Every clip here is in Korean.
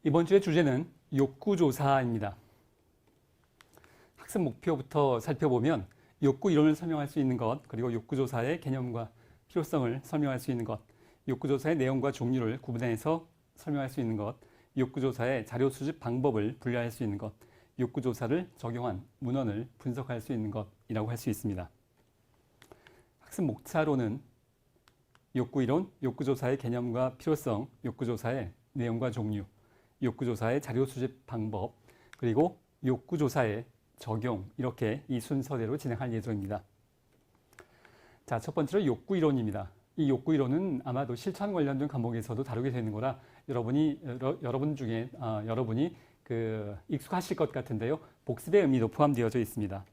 이번 주의 주제는 욕구조사입니다. 학습 목표부터 살펴보면 욕구 이론을 설명할 수 있는 것, 그리고 욕구조사의 개념과 필요성을 설명할 수 있는 것, 욕구조사의 내용과 종류를 구분해서 설명할 수 있는 것, 욕구조사의 자료 수집 방법을 분류할 수 있는 것, 욕구조사를 적용한 문헌을 분석할 수 있는 것이라고 할 수 있습니다. 학습 목차로는 욕구이론, 욕구조사의 개념과 필요성, 욕구조사의 내용과 종류, 욕구조사의 자료 수집 방법, 그리고 욕구조사의 적용, 이렇게 이 순서대로 진행할 예정입니다. 자, 첫 번째로 욕구이론입니다. 이 욕구이론은 아마도 실천 관련된 과목에서도 다루게 되는 거라 여러분 중에 여러분이 익숙하실 것 같은데요. 복습의 의미도 포함되어져 있습니다.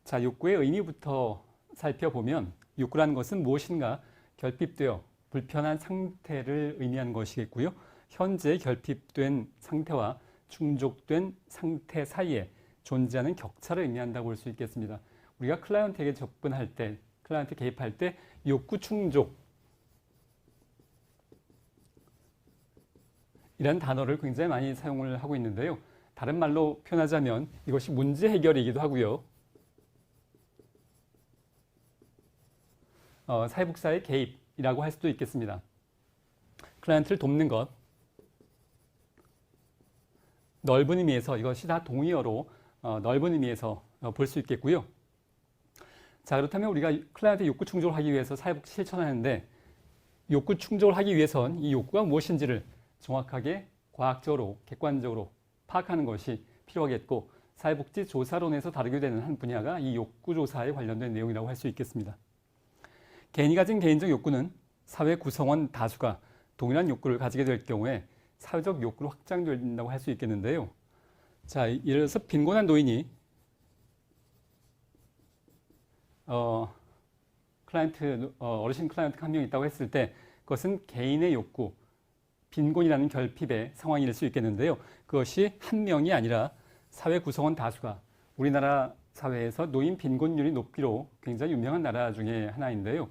자, 욕구의 의미부터 살펴보면 욕구라는 것은 무엇인가 결핍되어 불편한 상태를 의미하는 것이겠고요. 현재 결핍된 상태와 충족된 상태 사이에 존재하는 격차를 의미한다고 볼 수 있겠습니다. 우리가 클라이언트에게 접근할 때, 클라이언트 개입할 때 욕구 충족 이라는 단어를 굉장히 많이 사용을 하고 있는데요. 다른 말로 표현하자면 이것이 문제 해결이기도 하고요. 사회복사의 개입이라고 할 수도 있겠습니다. 클라이언트를 돕는 것, 넓은 의미에서 이것이 다 동의어로 넓은 의미에서 볼 수 있겠고요. 자, 그렇다면 우리가 클라이언트 욕구 충족을 하기 위해서 사회복지 실천하는데 욕구 충족을 하기 위해선 이 욕구가 무엇인지를 정확하게 과학적으로 객관적으로 파악하는 것이 필요하겠고, 사회복지 조사론에서 다루게 되는 한 분야가 이 욕구조사에 관련된 내용이라고 할 수 있겠습니다. 개인이 가진 개인적 욕구는 사회 구성원 다수가 동일한 욕구를 가지게 될 경우에 사회적 욕구로 확장된다고 할 수 있겠는데요. 자, 예를 들어서 빈곤한 노인이 어르신 클라이언트가 한 명 있다고 했을 때 그것은 개인의 욕구, 빈곤이라는 결핍의 상황일 수 있겠는데요. 그것이 한 명이 아니라 사회 구성원 다수가, 우리나라 사회에서 노인 빈곤율이 높기로 굉장히 유명한 나라 중에 하나인데요.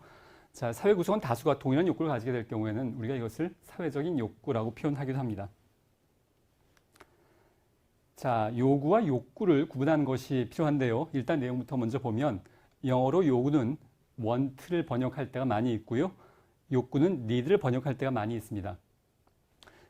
자, 사회 구성원 다수가 동일한 욕구를 가지게 될 경우에는 우리가 이것을 사회적인 욕구라고 표현하기도 합니다. 자, 요구와 욕구를 구분하는 것이 필요한데요. 일단 내용부터 먼저 보면 영어로 요구는 want를 번역할 때가 많이 있고요. 욕구는 need를 번역할 때가 많이 있습니다.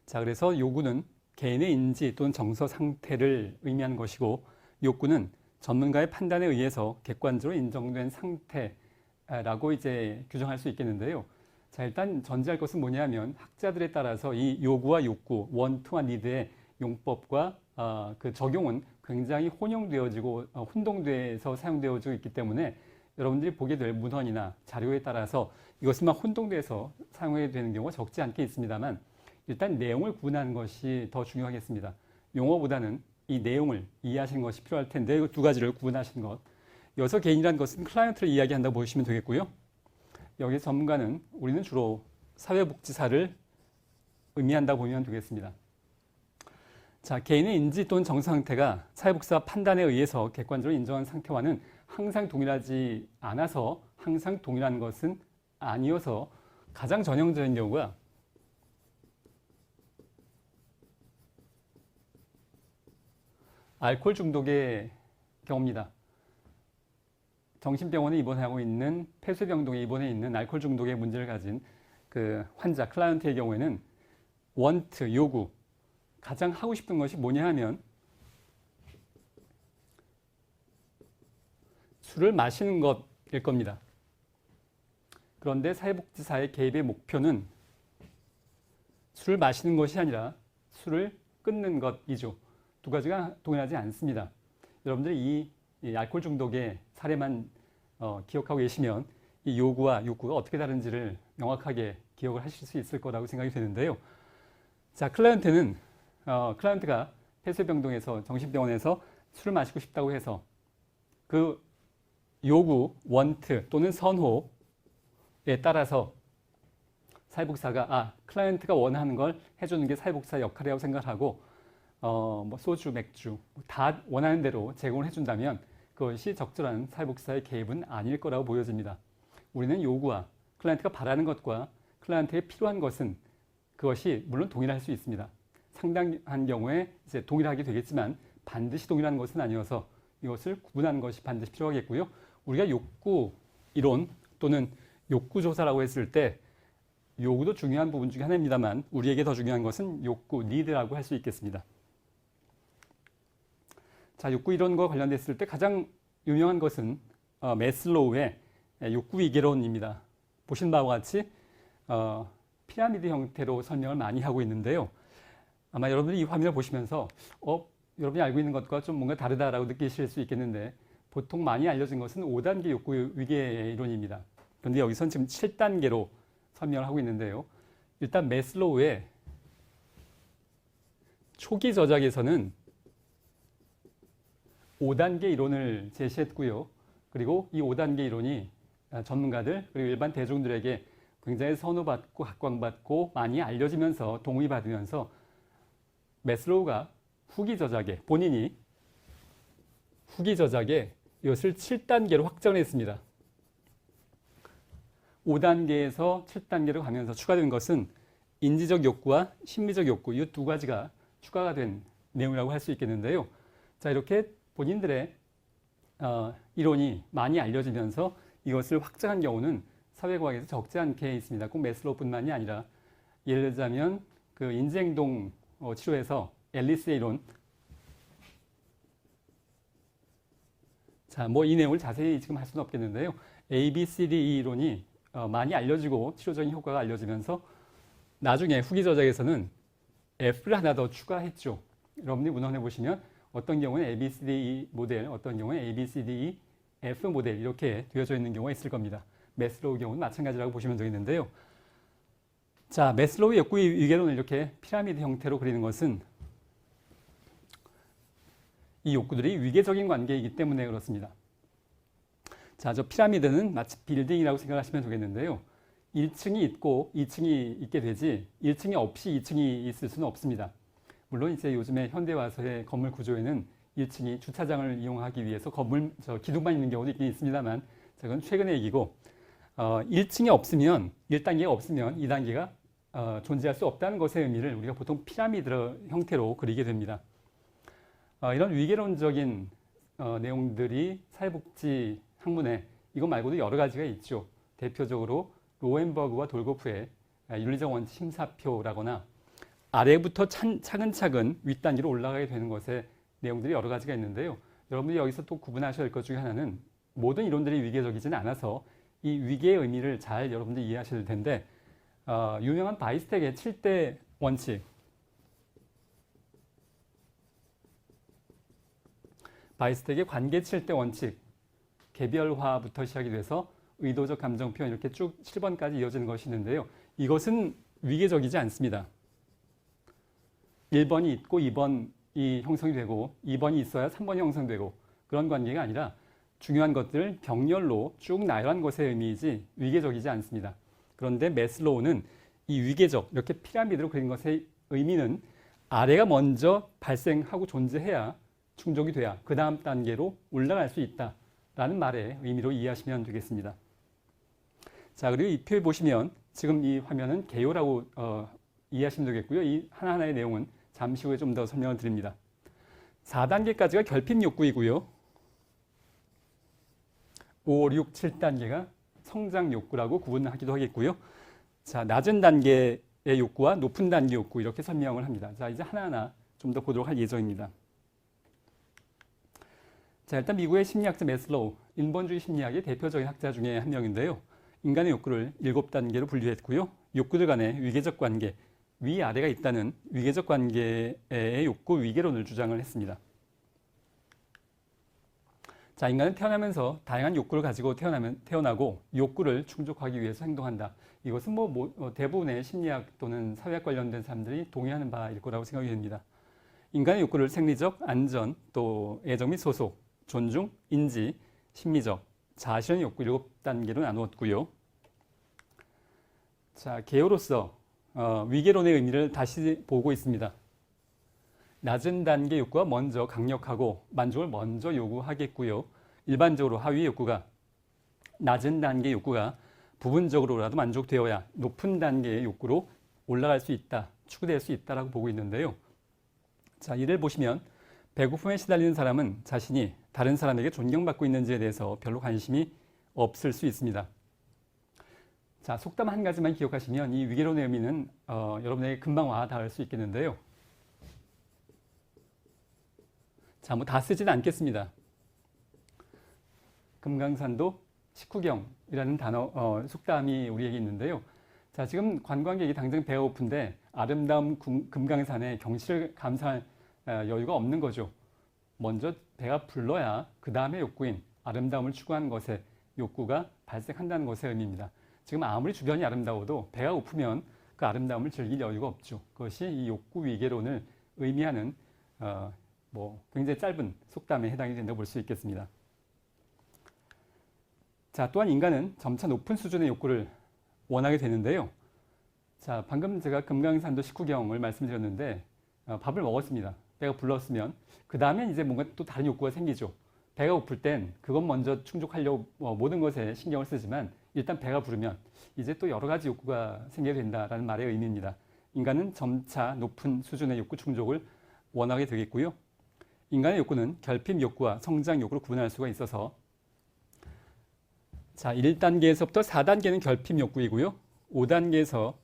자, 그래서 요구는 개인의 인지 또는 정서 상태를 의미하는 것이고, 욕구는 전문가의 판단에 의해서 객관적으로 인정된 상태라고 이제 규정할 수 있겠는데요. 자, 일단 전제할 것은 뭐냐면 학자들에 따라서 이 요구와 욕구, want와 need의 용법과 그 적용은 굉장히 혼용되어지고 혼동돼서 사용되어지고 있기 때문에 여러분들이 보게 될 문헌이나 자료에 따라서 이것만 혼동돼서 사용하게 되는 경우가 적지 않게 있습니다만, 일단 내용을 구분하는 것이 더 중요하겠습니다. 용어보다는 이 내용을 이해하시는 것이 필요할 텐데 이 두 가지를 구분하시는 것. 여기서 개인이라는 것은 클라이언트를 이야기한다고 보시면 되겠고요. 여기 전문가는 우리는 주로 사회복지사를 의미한다고 보면 되겠습니다. 자, 개인의 인지 또는 정서 상태가 사회복지사 판단에 의해서 객관적으로 인정한 상태와는 항상 동일하지 않아서 항상 동일한 것은 아니어서 가장 전형적인 경우가 알코올 중독의 경우입니다. 정신병원에 입원하고 있는 폐쇄병동에 입원해 있는 알코올 중독의 문제를 가진 그 환자, 클라이언트의 경우에는 want, 요구, 가장 하고 싶은 것이 뭐냐 하면 술을 마시는 것일 겁니다. 그런데 사회복지사의 개입의 목표는 술을 마시는 것이 아니라 술을 끊는 것이죠. 두 가지가 동일하지 않습니다. 여러분들이 이 알코올 중독의 사례만 기억하고 계시면 이 요구와 욕구가 어떻게 다른지를 명확하게 기억을 하실 수 있을 거라고 생각이 되는데요. 자, 클라이언트가 폐쇄병동에서 정신병원에서 술을 마시고 싶다고 해서 그 요구, want 또는 선호에 따라서 사회복지사가 클라이언트가 원하는 걸 해주는 게 사회복지사 역할이라고 생각하고 소주, 맥주 다 원하는 대로 제공을 해준다면 그것이 적절한 사회복지사의 개입은 아닐 거라고 보여집니다. 우리는 요구와 클라이언트가 바라는 것과 클라이언트에 필요한 것은 그것이 물론 동일할 수 있습니다. 상당한 경우에 이제 동일하게 되겠지만 반드시 동일한 것은 아니어서 이것을 구분하는 것이 반드시 필요하겠고요. 우리가 욕구 이론 또는 욕구 조사라고 했을 때 요구도 중요한 부분 중에 하나입니다만 우리에게 더 중요한 것은 욕구, 니드라고 할 수 있겠습니다. 자, 욕구 이론과 관련됐을 때 가장 유명한 것은 매슬로우의 욕구 위계론입니다. 보신 바와 같이 피라미드 형태로 설명을 많이 하고 있는데요. 아마 여러분들이 이 화면을 보시면서 여러분이 알고 있는 것과 좀 뭔가 다르다라고 느끼실 수 있겠는데 보통 많이 알려진 것은 5단계 욕구 위계 이론입니다. 그런데 여기서는 지금 7단계로 설명을 하고 있는데요. 일단 매슬로우의 초기 저작에서는 5단계 이론을 제시했고요. 그리고 이 5단계 이론이 전문가들 그리고 일반 대중들에게 굉장히 선호받고 각광받고 많이 알려지면서 동의받으면서 매슬로우가 후기 저작에 본인이 후기 저작에 이것을 7단계로 확정했습니다. 5단계에서 7단계로 가면서 추가된 것은 인지적 욕구와 심리적 욕구 이 두 가지가 추가가 된 내용이라고 할 수 있겠는데요. 자, 이렇게 본인들의 이론이 많이 알려지면서 이것을 확장한 경우는 사회과학에서 적지 않게 있습니다. 꼭 매슬로우뿐만이 아니라 예를 들자면 그 인지행동 치료에서 앨리스의 이론, 자, 뭐 이 내용을 자세히 지금 할 수는 없겠는데요. ABCDE 이론이 많이 알려지고 치료적인 효과가 알려지면서 나중에 후기 저작에서는 F를 하나 더 추가했죠. 여러분들이 문헌해 보시면 어떤 경우는 ABCDE 모델, 어떤 경우는 ABCDE F 모델 이렇게 되어져 있는 경우가 있을 겁니다. 매슬로우 경우는 마찬가지라고 보시면 되겠는데요. 자, 매슬로우 욕구 위계론을 이렇게 피라미드 형태로 그리는 것은 이 욕구들이 위계적인 관계이기 때문에 그렇습니다. 자, 저 피라미드는 마치 빌딩이라고 생각하시면 되겠는데요. 1층이 있고 2층이 있게 되지 1층이 없이 2층이 있을 수는 없습니다. 물론 이제 요즘에 현대와서의 건물 구조에는 1층이 주차장을 이용하기 위해서 기둥만 있는 경우도 있긴 있습니다만 그건 최근의 얘기고 1층이 없으면 1단계가 없으면 2단계가 존재할 수 없다는 것의 의미를 우리가 보통 피라미드 형태로 그리게 됩니다. 이런 위계론적인 내용들이 사회복지 학문에 이것 말고도 여러 가지가 있죠. 대표적으로 로엔버그와 돌고프의 윤리적 원칙 심사표라거나 아래부터 차근차근 윗단계로 올라가게 되는 것에 내용들이 여러 가지가 있는데요. 여러분들이 여기서 또 구분하셔야 할 것 중에 하나는 모든 이론들이 위계적이지는 않아서 이 위계의 의미를 잘 여러분들이 이해하셔야 될 텐데 유명한 바이스텍의 7대 원칙, 바이스텍의 관계 7대 원칙, 개별화부터 시작이 돼서 의도적 감정 표현 이렇게 쭉 7번까지 이어지는 것이 있는데요. 이것은 위계적이지 않습니다. 1번이 있고 2번이 형성이 되고 2번이 있어야 3번이 형성되고 그런 관계가 아니라 중요한 것들을 병렬로 쭉 나열한 것의 의미이지 위계적이지 않습니다. 그런데 매슬로우는 이 위계적 이렇게 피라미드로 그린 것의 의미는 아래가 먼저 발생하고 존재해야 충족이 돼야 그 다음 단계로 올라갈 수 있다라는 말의 의미로 이해하시면 되겠습니다. 자, 그리고 이 표에 보시면 지금 이 화면은 개요라고 이해하시면 되겠고요. 이 하나하나의 내용은 잠시 후에 좀 더 설명을 드립니다. 4단계까지가 결핍 욕구이고요. 5, 6, 7단계가 성장 욕구라고 구분하기도 하겠고요. 자, 낮은 단계의 욕구와 높은 단계 욕구 이렇게 설명을 합니다. 자, 이제 하나하나 좀 더 보도록 할 예정입니다. 자, 일단 미국의 심리학자 매슬로우, 인본주의 심리학의 대표적인 학자 중에 한 명인데요. 인간의 욕구를 7단계로 분류했고요. 욕구들 간의 위계적 관계, 위아래가 있다는 위계적 관계의 욕구 위계론을 주장을 했습니다. 자, 인간은 태어나면서 다양한 욕구를 가지고 태어나고 욕구를 충족하기 위해서 행동한다. 이것은 대부분의 심리학 또는 사회학 관련된 사람들이 동의하는 바일 거라고 생각이 됩니다. 인간의 욕구를 생리적, 안전, 또 애정 및 소속, 존중, 인지, 심리적, 자아실현 욕구 7단계로 나누었고요. 자, 개요로서 위계론의 의미를 다시 보고 있습니다. 낮은 단계 욕구가 먼저 강력하고 만족을 먼저 요구하겠고요. 일반적으로 하위 욕구가 낮은 단계 욕구가 부분적으로라도 만족되어야 높은 단계의 욕구로 올라갈 수 있다, 추구될 수 있다라고 보고 있는데요. 자, 이를 보시면 배고픔에 시달리는 사람은 자신이 다른 사람에게 존경받고 있는지에 대해서 별로 관심이 없을 수 있습니다. 자, 속담 한 가지만 기억하시면 이 위계론의 의미는 여러분에게 금방 와 닿을 수 있겠는데요. 자, 뭐 다 쓰지는 않겠습니다. 금강산도 식후경이라는 단어, 속담이 우리에게 있는데요. 자, 지금 관광객이 당장 배가 고픈데 아름다운 금강산의 경치를 감상할 여유가 없는 거죠. 먼저 배가 불러야 그 다음에 욕구인 아름다움을 추구하는 것에 욕구가 발생한다는 것의 의미입니다. 지금 아무리 주변이 아름다워도 배가 고프면 그 아름다움을 즐길 여유가 없죠. 그것이 이 욕구 위계론을 의미하는 굉장히 짧은 속담에 해당이 된다고 볼 수 있겠습니다. 자, 또한 인간은 점차 높은 수준의 욕구를 원하게 되는데요. 자, 방금 제가 금강산도 식후경을 말씀드렸는데 밥을 먹었습니다. 배가 불렀으면 그 다음엔 이제 뭔가 또 다른 욕구가 생기죠. 배가 고플 땐 그것 먼저 충족하려고 모든 것에 신경을 쓰지만 일단 배가 부르면 이제 또 여러 가지 욕구가 생기게 된다라는 말의 의미입니다. 인간은 점차 높은 수준의 욕구 충족을 원하게 되겠고요. 인간의 욕구는 결핍 욕구와 성장 욕구로 구분할 수가 있어서 자, 1단계에서부터 4단계는 결핍 욕구이고요. 5단계에서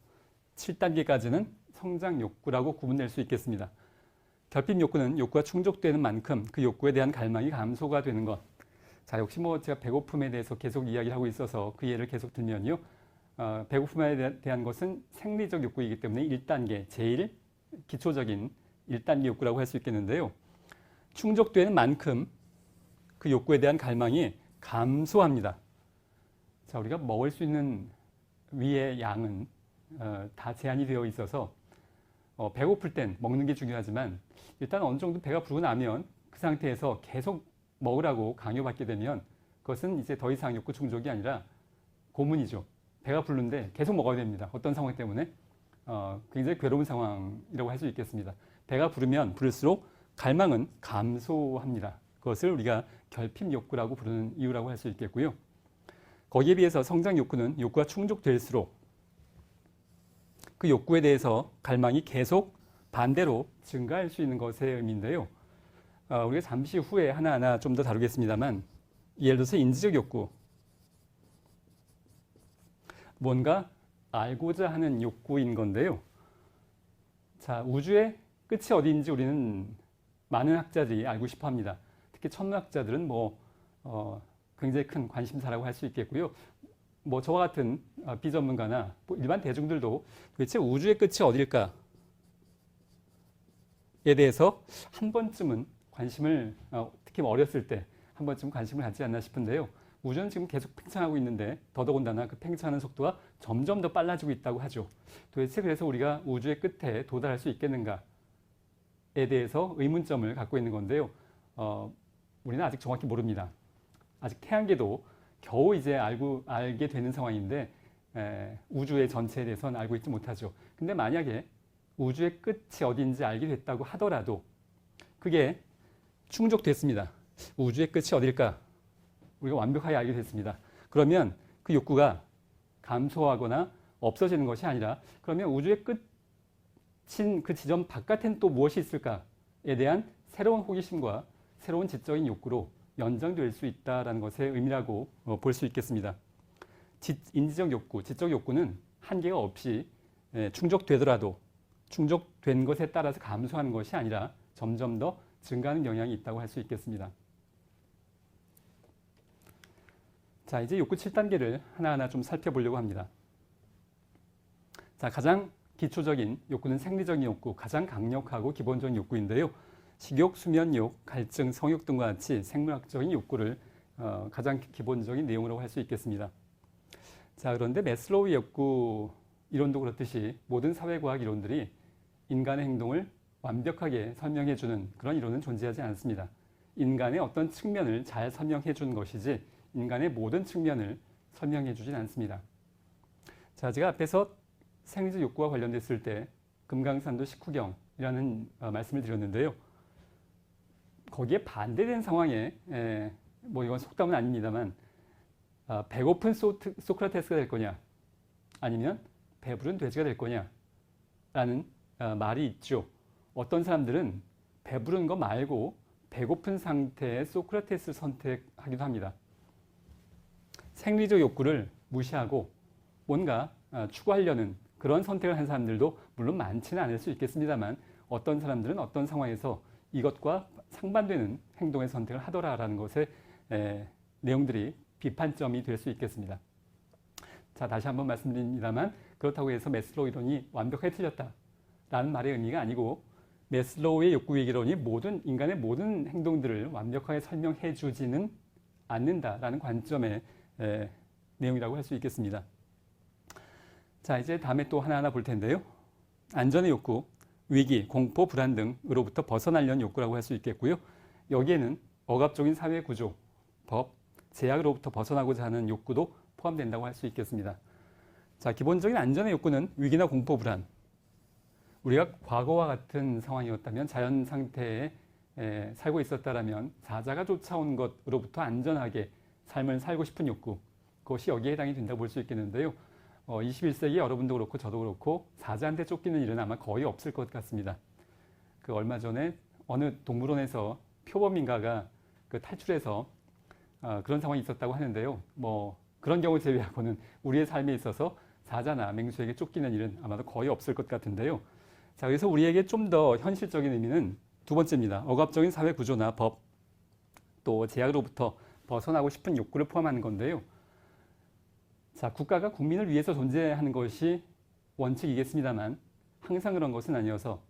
7단계까지는 성장 욕구라고 구분될 수 있겠습니다. 결핍 욕구는 욕구가 충족되는 만큼 그 욕구에 대한 갈망이 감소가 되는 것. 자, 역시 제가 배고픔에 대해서 계속 이야기를 하고 있어서 그 예를 계속 들면요. 배고픔에 대한 것은 생리적 욕구이기 때문에 1단계, 제일 기초적인 1단계 욕구라고 할 수 있겠는데요. 충족되는 만큼 그 욕구에 대한 갈망이 감소합니다. 자, 우리가 먹을 수 있는 위의 양은 다 제한이 되어 있어서 배고플 땐 먹는 게 중요하지만 일단 어느 정도 배가 부르고 나면 그 상태에서 계속 먹으라고 강요받게 되면 그것은 이제 더 이상 욕구 충족이 아니라 고문이죠. 배가 부른데 계속 먹어야 됩니다. 어떤 상황 때문에 굉장히 괴로운 상황이라고 할 수 있겠습니다. 배가 부르면 부를수록 갈망은 감소합니다. 그것을 우리가 결핍 욕구라고 부르는 이유라고 할 수 있겠고요. 거기에 비해서 성장 욕구는 욕구가 충족될수록 그 욕구에 대해서 갈망이 계속 반대로 증가할 수 있는 것의 의미인데요. 우리가 잠시 후에 하나하나 좀 더 다루겠습니다만 예를 들어서 인지적 욕구, 뭔가 알고자 하는 욕구인 건데요. 자, 우주의 끝이 어디인지 우리는 많은 학자들이 알고 싶어 합니다. 특히 천문학자들은 굉장히 큰 관심사라고 할 수 있겠고요. 저와 같은 비전문가나 일반 대중들도 도대체 우주의 끝이 어딜까에 대해서 한 번쯤은 관심을, 특히 어렸을 때 한 번쯤 관심을 갖지 않나 싶은데요. 우주는 지금 계속 팽창하고 있는데 더더군다나 그 팽창하는 속도가 점점 더 빨라지고 있다고 하죠. 도대체 그래서 우리가 우주의 끝에 도달할 수 있겠는가에 대해서 의문점을 갖고 있는 건데요. 우리는 아직 정확히 모릅니다. 아직 태양계도 겨우 이제 알게 되는 상황인데 우주의 전체에 대해서는 알고 있지 못하죠. 근데 만약에 우주의 끝이 어딘지 알게 됐다고 하더라도 그게 충족됐습니다. 우주의 끝이 어딜까? 우리가 완벽하게 알게 됐습니다. 그러면 그 욕구가 감소하거나 없어지는 것이 아니라 그러면 우주의 끝인 그 지점 바깥엔 또 무엇이 있을까에 대한 새로운 호기심과 새로운 지적인 욕구로 연장될 수 있다는 것의 의미라고 볼 수 있겠습니다. 인지적 욕구, 지적 욕구는 한계가 없이 충족되더라도 충족된 것에 따라서 감소하는 것이 아니라 점점 더 증가하는 영향이 있다고 할 수 있겠습니다. 자, 이제 욕구 7단계를 하나하나 좀 살펴보려고 합니다. 자, 가장 기초적인 욕구는 생리적인 욕구, 가장 강력하고 기본적인 욕구인데요. 식욕, 수면욕, 갈증, 성욕 등과 같이 생물학적인 욕구를 가장 기본적인 내용으로 할 수 있겠습니다. 자, 그런데 매슬로우의 욕구 이론도 그렇듯이 모든 사회과학 이론들이 인간의 행동을 완벽하게 설명해주는 그런 이론은 존재하지 않습니다. 인간의 어떤 측면을 잘 설명해주는 것이지 인간의 모든 측면을 설명해주진 않습니다. 자, 제가 앞에서 생리적 욕구와 관련됐을 때 금강산도 식후경이라는 말씀을 드렸는데요. 거기에 반대된 상황에 이건 속담은 아닙니다만 배고픈 소크라테스가 될 거냐 아니면 배부른 돼지가 될 거냐라는 말이 있죠. 어떤 사람들은 배부른 거 말고 배고픈 상태의 소크라테스를 선택하기도 합니다. 생리적 욕구를 무시하고 뭔가 추구하려는 그런 선택을 한 사람들도 물론 많지는 않을 수 있겠습니다만 어떤 사람들은 어떤 상황에서 이것과 상반되는 행동의 선택을 하더라라는 것의 내용들이 비판점이 될 수 있겠습니다. 자, 다시 한번 말씀드립니다만 그렇다고 해서 매슬로우 이론이 완벽하게 틀렸다라는 말의 의미가 아니고 매슬로우의 욕구위기론이 인간의 모든 행동들을 완벽하게 설명해 주지는 않는다라는 관점의 내용이라고 할 수 있겠습니다. 자, 이제 다음에 또 하나하나 볼 텐데요. 안전의 욕구, 위기, 공포, 불안 등으로부터 벗어나려는 욕구라고 할 수 있겠고요. 여기에는 억압적인 사회 구조, 법, 제약으로부터 벗어나고자 하는 욕구도 포함된다고 할 수 있겠습니다. 자, 기본적인 안전의 욕구는 위기나 공포, 불안. 우리가 과거와 같은 상황이었다면 자연 상태에 살고 있었다라면 사자가 쫓아온 것으로부터 안전하게 삶을 살고 싶은 욕구, 그것이 여기에 해당이 된다고 볼 수 있겠는데요. 21세기 여러분도 그렇고 저도 그렇고 사자한테 쫓기는 일은 아마 거의 없을 것 같습니다. 그 얼마 전에 어느 동물원에서 표범인가가 그 탈출해서 그런 상황이 있었다고 하는데요. 뭐 그런 경우 제외하고는 우리의 삶에 있어서 사자나 맹수에게 쫓기는 일은 아마도 거의 없을 것 같은데요. 자, 그래서 우리에게 좀 더 현실적인 의미는 두 번째입니다. 억압적인 사회 구조나 법, 또 제약으로부터 벗어나고 싶은 욕구를 포함하는 건데요. 자, 국가가 국민을 위해서 존재하는 것이 원칙이겠습니다만 항상 그런 것은 아니어서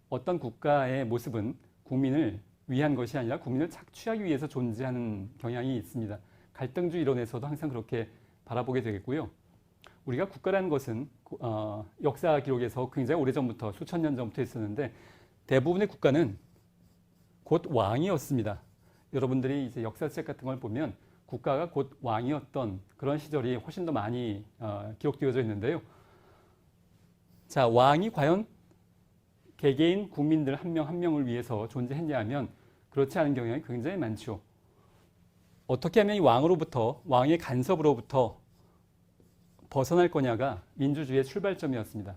어떤 국가의 모습은 국민을 위한 것이 아니라 국민을 착취하기 위해서 존재하는 경향이 있습니다. 갈등주의 이론에서도 항상 그렇게 바라보게 되겠고요. 우리가 국가라는 것은 역사 기록에서 굉장히 오래전부터 수천 년 전부터 있었는데 대부분의 국가는 곧 왕이었습니다. 여러분들이 이제 역사책 같은 걸 보면 국가가 곧 왕이었던 그런 시절이 훨씬 더 많이 기록되어져 있는데요. 자, 왕이 과연 개개인 국민들 한 명 한 명을 위해서 존재했냐 하면 그렇지 않은 경향이 굉장히 많죠. 어떻게 하면 이 왕의 간섭으로부터 벗어날 거냐가 민주주의의 출발점이었습니다.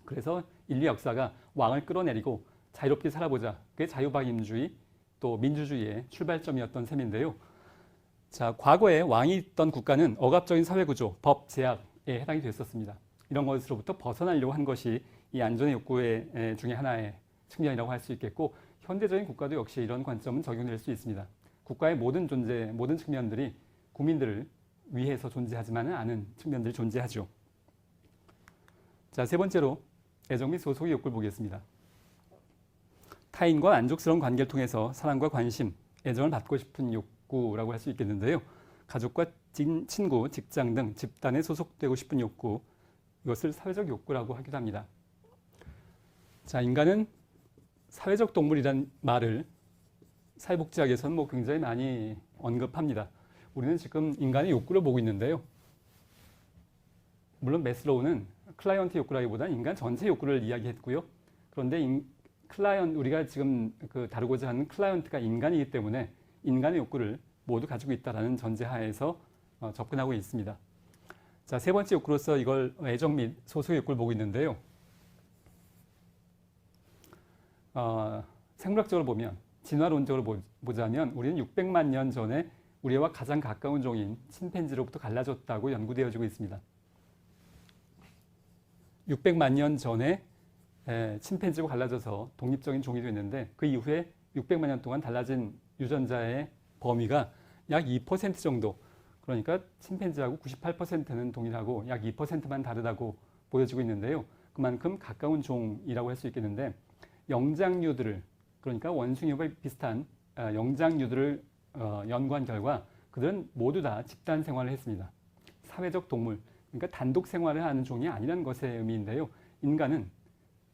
그래서 인류 역사가 왕을 끌어내리고 자유롭게 살아보자. 그게 자유방임주의 또 민주주의의 출발점이었던 셈인데요. 자, 과거에 왕이 있던 국가는 억압적인 사회구조, 법, 제약에 해당이 됐었습니다. 이런 것으로부터 벗어나려고 한 것이 이 안전의 욕구의 중에 하나의 측면이라고 할 수 있겠고 현대적인 국가도 역시 이런 관점은 적용될 수 있습니다. 국가의 모든 측면들이 국민들을 위해서 존재하지만은 않은 측면들이 존재하죠. 자, 세 번째로 애정 및 소속의 욕구를 보겠습니다. 타인과 만족스러운 관계를 통해서 사랑과 관심, 애정을 받고 싶은 욕구라고 할 수 있겠는데요. 가족과 친구, 직장 등 집단에 소속되고 싶은 욕구, 이것을 사회적 욕구라고 하기도 합니다. 자, 인간은 사회적 동물이란 말을 사회복지학에서는 굉장히 많이 언급합니다. 우리는 지금 인간의 욕구를 보고 있는데요. 물론 매슬로우는 클라이언트 욕구라기보다는 인간 전체 욕구를 이야기했고요. 그런데 우리가 지금 다루고자 하는 클라이언트가 인간이기 때문에 인간의 욕구를 모두 가지고 있다는 전제하에서 접근하고 있습니다. 자, 세 번째 욕구로서 이걸 애정 및 소속의 욕구를 보고 있는데요. 생물학적으로 보면, 진화론적으로 보자면 우리는 600만 년 전에 우리와 가장 가까운 종인 침팬지로부터 갈라졌다고 연구되어지고 있습니다. 600만 년 전에 침팬지로 갈라져서 독립적인 종이 됐는데 그 이후에 600만 년 동안 달라진 유전자의 범위가 약 2% 정도, 그러니까 침팬지하고 98%는 동일하고 약 2%만 다르다고 보여지고 있는데요. 그만큼 가까운 종이라고 할 수 있겠는데 영장류들을, 그러니까 원숭이와 비슷한 영장류들을 연구한 결과 그들은 모두 다 집단 생활을 했습니다. 사회적 동물, 그러니까 단독 생활을 하는 종이 아니라는 것의 의미인데요. 인간은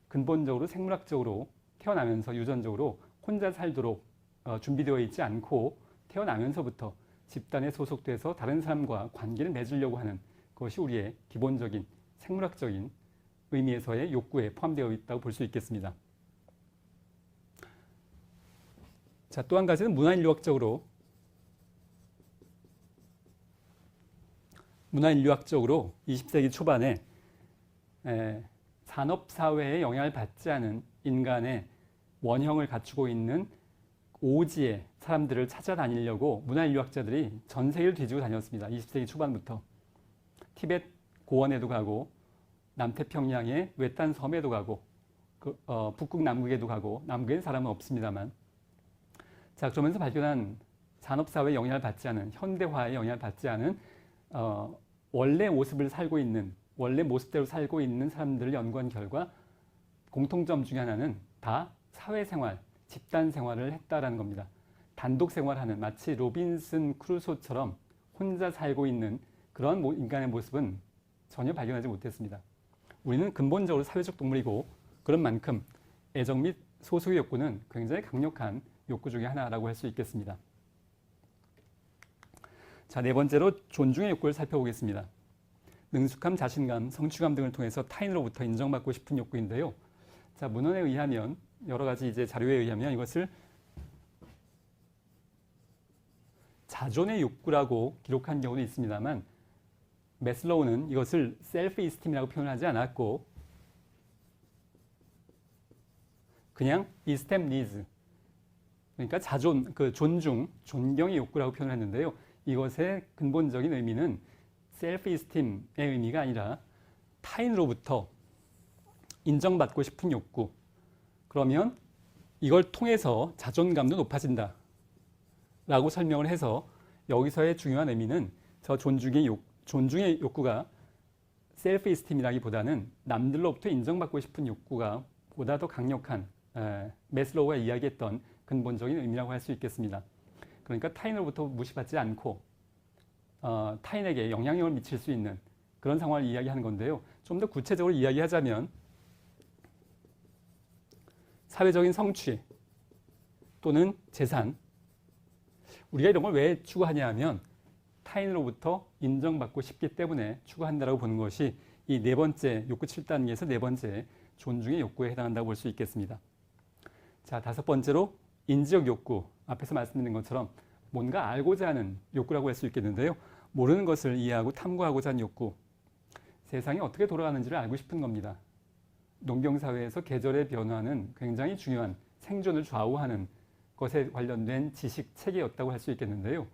근본적으로 생물학적으로 태어나면서 유전적으로 혼자 살도록 준비되어 있지 않고 태어나면서부터 집단에 소속돼서 다른 사람과 관계를 맺으려고 하는 것이 우리의 기본적인 생물학적인 의미에서의 욕구에 포함되어 있다고 볼 수 있겠습니다. 자, 또 한 가지는 문화인류학적으로 20세기 초반에 산업사회에 영향을 받지 않은 인간의 원형을 갖추고 있는 오지의 사람들을 찾아다니려고 문화인류학자들이 전 세계를 뒤지고 다녔습니다. 20세기 초반부터. 티벳 고원에도 가고 남태평양의 외딴 섬에도 가고 북극 남극에도 가고 남극엔 사람은 없습니다만 자 그러면서 발견한 산업사회에 영향을 받지 않은 현대화에 영향을 받지 않은 원래 모습을 살고 있는 원래 모습대로 살고 있는 사람들을 연구한 결과 공통점 중에 하나는 다 사회생활, 집단생활을 했다라는 겁니다. 단독생활하는 마치 로빈슨 크루소처럼 혼자 살고 있는 그런 인간의 모습은 전혀 발견하지 못했습니다. 우리는 근본적으로 사회적 동물이고 그런 만큼 애정 및 소속의 욕구는 굉장히 강력한 욕구 중에 하나라고 할 수 있겠습니다. 자, 네 번째로 존중의 욕구를 살펴보겠습니다. 능숙함, 자신감, 성취감 등을 통해서 타인으로부터 인정받고 싶은 욕구인데요. 자, 문헌에 의하면 여러 가지 이제 자료에 의하면 이것을 자존의 욕구라고 기록한 경우도 있습니다만 매슬로우는 이것을 셀프 이스팀이라고 표현하지 않았고 그냥 이스템 니즈 그러니까 존중, 존경의 욕구라고 표현했는데요. 이것의 근본적인 의미는 셀프 이스팀의 의미가 아니라 타인으로부터 인정받고 싶은 욕구. 그러면 이걸 통해서 자존감도 높아진다. 라고 설명을 해서 여기서의 중요한 의미는 저 존중의 욕구가 셀프 이스팀이라기보다는 남들로부터 인정받고 싶은 욕구가 보다 더 강력한 매슬로우가 이야기했던 근본적인 의미라고 할 수 있겠습니다. 그러니까 타인으로부터 무시받지 않고 타인에게 영향력을 미칠 수 있는 그런 상황을 이야기하는 건데요. 좀 더 구체적으로 이야기하자면 사회적인 성취 또는 재산 우리가 이런 걸 왜 추구하냐 하면 타인으로부터 인정받고 싶기 때문에 추구한다라고 보는 것이 이 네 번째 욕구 7단계에서 네 번째 존중의 욕구에 해당한다고 볼 수 있겠습니다. 자, 다섯 번째로 인지적 욕구. 앞에서 말씀드린 것처럼 뭔가 알고자 하는 욕구라고 할 수 있겠는데요. 모르는 것을 이해하고 탐구하고자 하는 욕구. 세상이 어떻게 돌아가는지를 알고 싶은 겁니다. 농경사회에서 계절의 변화는 굉장히 중요한 생존을 좌우하는 것에 관련된 지식 체계였다고 할 수 있겠는데요.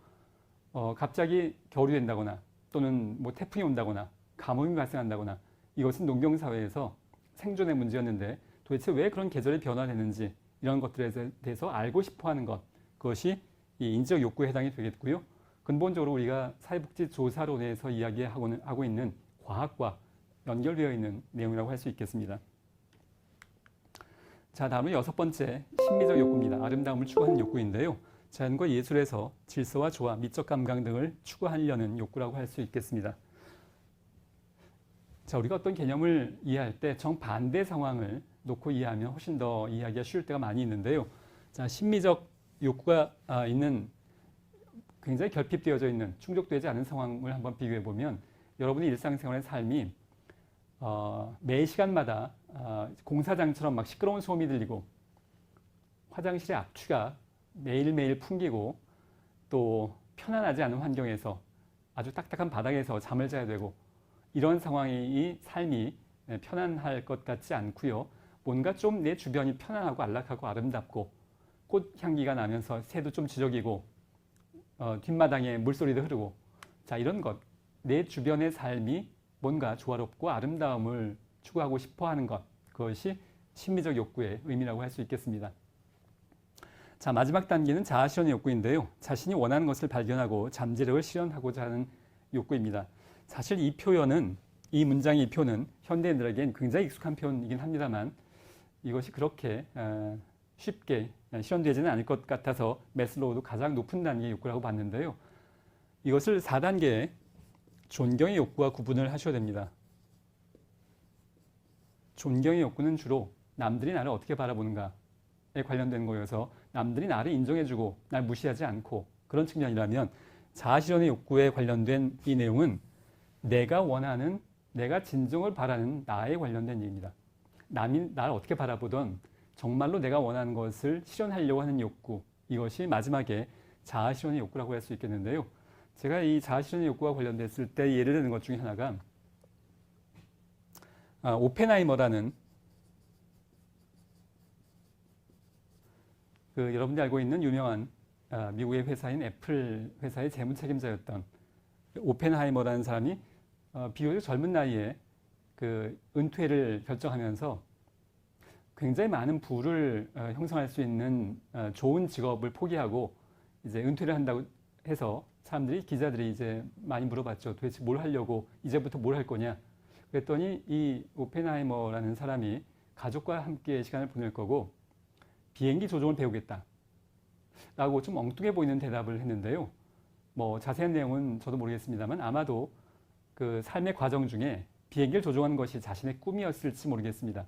갑자기 겨울이 된다거나 또는 뭐 태풍이 온다거나 가뭄이 발생한다거나 이것은 농경사회에서 생존의 문제였는데 도대체 왜 그런 계절의 변화가 되는지 이런 것들에 대해서 알고 싶어하는 것 그것이 이 인지적 욕구에 해당이 되겠고요. 근본적으로 우리가 사회복지조사론에서 이야기하고 있는 과학과 연결되어 있는 내용이라고 할 수 있겠습니다. 자, 다음은 여섯 번째 심미적 욕구입니다. 아름다움을 추구하는 욕구인데요. 자연과 예술에서 질서와 조화, 미적 감각 등을 추구하려는 욕구라고 할 수 있겠습니다. 자, 우리가 어떤 개념을 이해할 때 정반대 상황을 놓고 이해하면 훨씬 더 이해하기가 쉬울 때가 많이 있는데요. 자, 심미적 욕구가 있는 굉장히 결핍되어져 있는 충족되지 않은 상황을 한번 비교해 보면 여러분의 일상생활의 삶이 매 시간마다 공사장처럼 막 시끄러운 소음이 들리고 화장실의 악취가 매일매일 풍기고 또 편안하지 않은 환경에서 아주 딱딱한 바닥에서 잠을 자야 되고 이런 상황이 삶이 편안할 것 같지 않고요. 뭔가 좀 내 주변이 편안하고 안락하고 아름답고 꽃 향기가 나면서 새도 좀 지저귀고 뒷마당에 물소리도 흐르고 자 이런 것 내 주변의 삶이 뭔가 조화롭고 아름다움을 추구하고 싶어하는 것 그것이 심미적 욕구의 의미라고 할 수 있겠습니다. 자 마지막 단계는 자아실현의 욕구인데요. 자신이 원하는 것을 발견하고 잠재력을 실현하고자 하는 욕구입니다. 사실 이 문장의 이 표는 현대인들에겐 굉장히 익숙한 표현이긴 합니다만 이것이 그렇게 쉽게 실현되지는 않을 것 같아서 매슬로우도 가장 높은 단계의 욕구라고 봤는데요. 이것을 4단계의 존경의 욕구와 구분을 하셔야 됩니다. 존경의 욕구는 주로 남들이 나를 어떻게 바라보는가에 관련된 거여서 남들이 나를 인정해주고 날 무시하지 않고 그런 측면이라면 자아실현의 욕구에 관련된 이 내용은 내가 원하는 내가 진정을 바라는 나에 관련된 얘기입니다. 남이 나를 어떻게 바라보던 정말로 내가 원하는 것을 실현하려고 하는 욕구 이것이 마지막에 자아실현의 욕구라고 할 수 있겠는데요. 제가 이 자아실현의 욕구와 관련됐을 때 예를 드는 것 중에 하나가 오펜하이머라는 여러분들이 알고 있는 유명한 미국의 회사인 애플 회사의 재무 책임자였던 오펜하이머라는 사람이 비교적 젊은 나이에 은퇴를 결정하면서 굉장히 많은 부를 형성할 수 있는 좋은 직업을 포기하고 이제 은퇴를 한다고 해서 기자들이 이제 많이 물어봤죠. 도대체 뭘 하려고, 이제부터 뭘 할 거냐. 그랬더니 이 오펜하이머라는 사람이 가족과 함께 시간을 보낼 거고 비행기 조종을 배우겠다 라고 좀 엉뚱해 보이는 대답을 했는데요. 뭐 자세한 내용은 저도 모르겠습니다만 아마도 그 삶의 과정 중에 비행기를 조종하는 것이 자신의 꿈이었을지 모르겠습니다.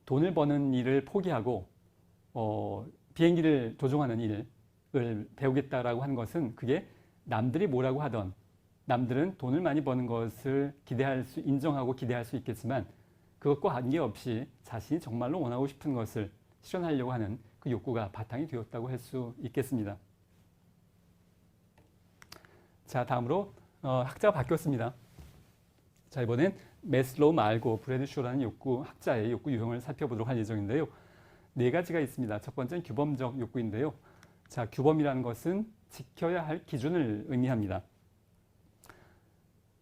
돈을 버는 일을 포기하고 비행기를 조종하는 일을 배우겠다라고 하는 것은 그게 남들이 뭐라고 하던, 남들은 돈을 많이 버는 것을 인정하고 기대할 수 있겠지만 그것과 관계없이 자신이 정말로 원하고 싶은 것을 실현하려고 하는 그 욕구가 바탕이 되었다고 할 수 있겠습니다. 자, 다음으로 학자가 바뀌었습니다. 자, 이번엔 매슬로우 말고 브래드쇼라는 학자의 욕구 유형을 살펴보도록 할 예정인데요. 네 가지가 있습니다. 첫 번째는 규범적 욕구인데요. 자, 규범이라는 것은 지켜야 할 기준을 의미합니다.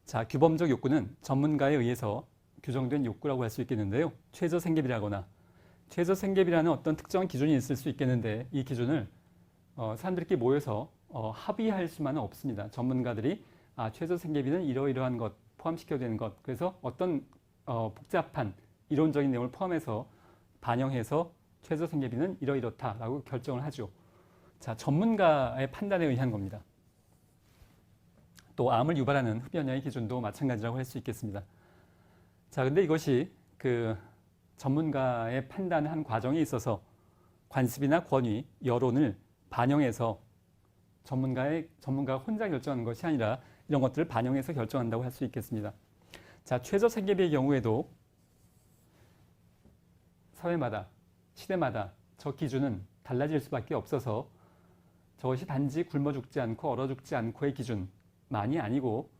자, 규범적 욕구는 전문가에 의해서 규정된 욕구라고 할 수 있겠는데요. 최저생계비라거나 최저생계비라는 어떤 특정한 기준이 있을 수 있겠는데 이 기준을 사람들끼리 모여서 합의할 수만은 없습니다. 전문가들이 최저생계비는 이러이러한 것 포함시켜야 되는 것, 그래서 어떤 복잡한 이론적인 내용을 포함해서 반영해서 최저생계비는 이러이렇다라고 결정을 하죠. 자, 전문가의 판단에 의한 겁니다. 또 암을 유발하는 흡연량의 기준도 마찬가지라고 할 수 있겠습니다. 자, 근데 이것이 전문가의 판단한 과정에 있어서 관습이나 권위, 여론을 반영해서 전문가가 혼자 결정하는 것이 아니라 이런 것들을 반영해서 결정한다고 할 수 있겠습니다. 자, 최저생계비의 경우에도 사회마다, 시대마다 저 기준은 달라질 수밖에 없어서 저것이 단지 굶어 죽지 않고 얼어 죽지 않고의 기준만이 아니고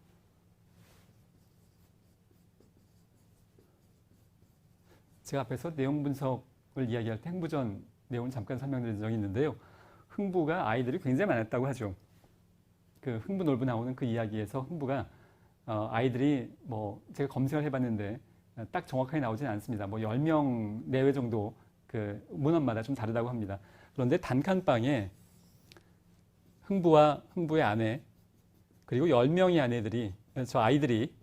제가 앞에서 내용 분석을 이야기할 때 흥부전 내용을 잠깐 설명드린 적이 있는데요. 흥부가 아이들이 굉장히 많았다고 하죠. 그 흥부놀부 나오는 그 이야기에서 흥부가 아이들이 제가 검색을 해봤는데 딱 정확하게 나오지는 않습니다. 10명 내외 정도 그 문헌마다 좀 다르다고 합니다. 그런데 단칸방에 흥부와 흥부의 아내 그리고 10명의 아이들이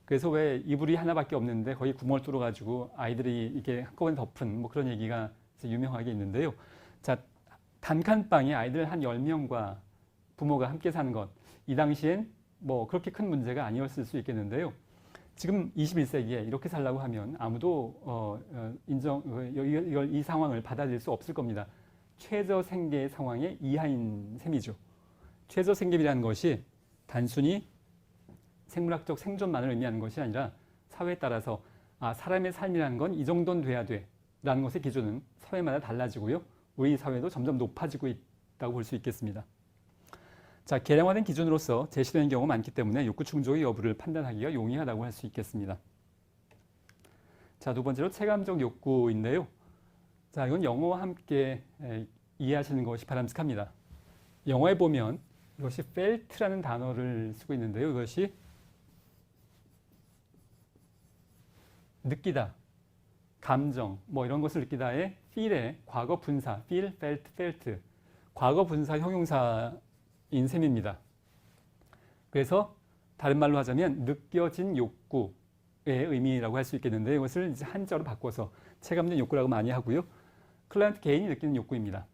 그래서 왜 이불이 하나밖에 없는데 거기 구멍을 뚫어가지고 아이들이 이게 한꺼번에 덮은 그런 얘기가 유명하게 있는데요. 자, 단칸방에 아이들 한 10명과 부모가 함께 사는 것, 이 당시엔 그렇게 큰 문제가 아니었을 수 있겠는데요. 지금 21세기에 이렇게 살라고 하면 아무도 이 상황을 받아들일 수 없을 겁니다. 최저생계 상황의 이하인 셈이죠. 최저생계비라는 것이 단순히 생물학적 생존만을 의미하는 것이 아니라 사회에 따라서 사람의 삶이라는 건 이 정도는 돼야 돼 라는 것의 기준은 사회마다 달라지고요. 우리 사회도 점점 높아지고 있다고 볼 수 있겠습니다. 자, 개량화된 기준으로서 제시되는 경우가 많기 때문에 욕구 충족의 여부를 판단하기가 용이하다고 할 수 있겠습니다. 자, 두 번째로 체감적 욕구인데요. 자, 이건 영어와 함께 이해하시는 것이 바람직합니다. 영어에 보면 이것이 felt라는 단어를 쓰고 있는데요. 이것이 느끼다, 감정, 이런 것을 느끼다의 feel의 과거 분사, feel, felt, 과거 분사 형용사인 셈입니다. 그래서 다른 말로 하자면 느껴진 욕구의 의미라고 할 수 있겠는데 이것을 이제 한자로 바꿔서 체감적 욕구라고 많이 하고요. 클라이언트 개인이 느끼는 욕구입니다.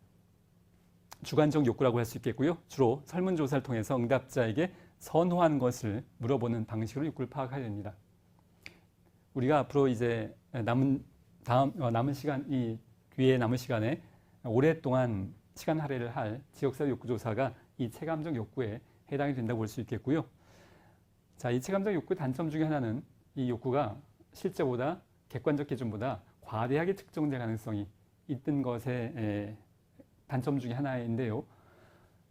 주관적 욕구라고 할 수 있겠고요. 주로 설문조사를 통해서 응답자에게 선호하는 것을 물어보는 방식으로 욕구를 파악하게 됩니다. 우리가 앞으로 이제 남은 시간, 이 뒤에 남은 시간에 오랫동안 시간 할애를 할 지역사회 욕구조사가 이 체감적 욕구에 해당이 된다고 볼 수 있겠고요. 자, 이 체감적 욕구의 단점 중에 하나는 이 욕구가 실제보다 객관적 기준보다 과대하게 측정될 가능성이 있던 것의 단점 중에 하나인데요.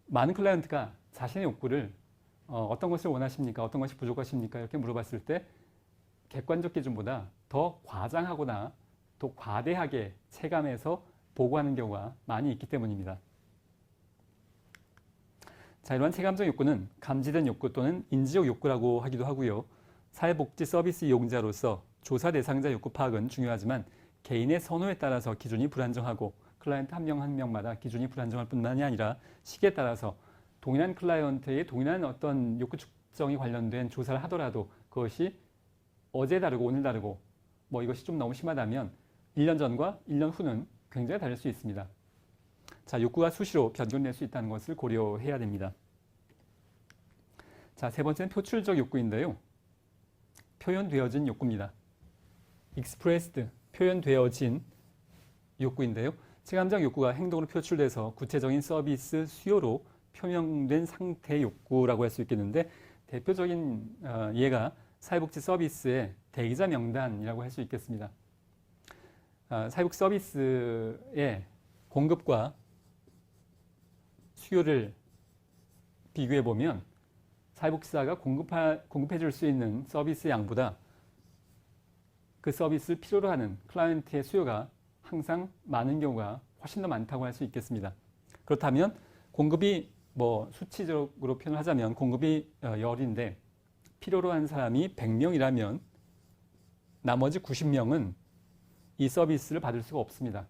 많은 클라이언트가 자신의 욕구를 어떤 것을 원하십니까? 어떤 것이 부족하십니까? 이렇게 물어봤을 때 객관적 기준보다 더 과장하거나 더 과대하게 체감해서 보고하는 경우가 많이 있기 때문입니다. 자, 이러한 체감적 욕구는 감지된 욕구 또는 인지적 욕구라고 하기도 하고요. 사회복지 서비스 이용자로서 조사 대상자 욕구 파악은 중요하지만 개인의 선호에 따라서 기준이 불안정하고 클라이언트 한 명 한 명마다 기준이 불안정할 뿐만이 아니라 시기에 따라서 동일한 클라이언트의 동일한 어떤 욕구 측정이 관련된 조사를 하더라도 그것이 어제 다르고 오늘 다르고 뭐 이것이 좀 너무 심하다면 1년 전과 1년 후는 굉장히 다를 수 있습니다. 자, 욕구가 수시로 변경될 수 있다는 것을 고려해야 됩니다. 자, 세 번째는 표출적 욕구인데요. 표현되어진 욕구입니다. expressed, 표현되어진 욕구인데요. 체감적 욕구가 행동으로 표출돼서 구체적인 서비스 수요로 표명된 상태의 욕구라고 할 수 있겠는데 대표적인 예가 사회복지 서비스의 대기자 명단이라고 할 수 있겠습니다. 사회복지 서비스의 공급과 수요를 비교해 보면 사회복지사가 공급해 줄 수 있는 서비스 양보다 그 서비스를 필요로 하는 클라이언트의 수요가 항상 많은 경우가 훨씬 더 많다고 할 수 있겠습니다. 그렇다면 공급이 뭐 수치적으로 표현하자면 공급이 10인데 필요로 한 사람이 100명이라면 나머지 90명은 이 서비스를 받을 수가 없습니다.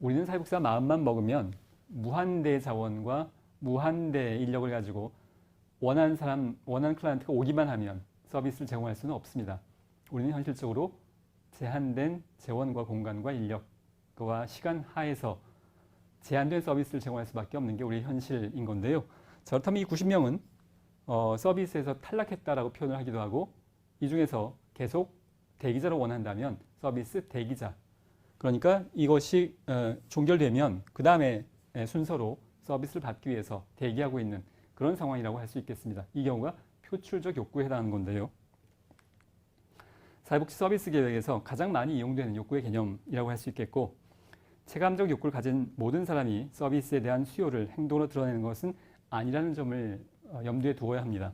우리는 사회복지사 마음만 먹으면 무한대 자원과 무한대 인력을 가지고 원하는 클라이언트가 오기만 하면 서비스를 제공할 수는 없습니다. 우리는 현실적으로 제한된 재원과 공간과 인력과 시간 하에서 제한된 서비스를 제공할 수밖에 없는 게 우리의 현실인 건데요. 자, 그렇다면 이 90명은 서비스에서 탈락했다라고 표현을 하기도 하고 이 중에서 계속 대기자로 원한다면 서비스 대기자. 그러니까 이것이 종결되면 그 다음에 순서로 서비스를 받기 위해서 대기하고 있는 그런 상황이라고 할 수 있겠습니다. 이 경우가 표출적 욕구에 해당하는 건데요. 사회복지 서비스 계획에서 가장 많이 이용되는 욕구의 개념이라고 할 수 있겠고 체감적 욕구를 가진 모든 사람이 서비스에 대한 수요를 행동으로 드러내는 것은 아니라는 점을 염두에 두어야 합니다.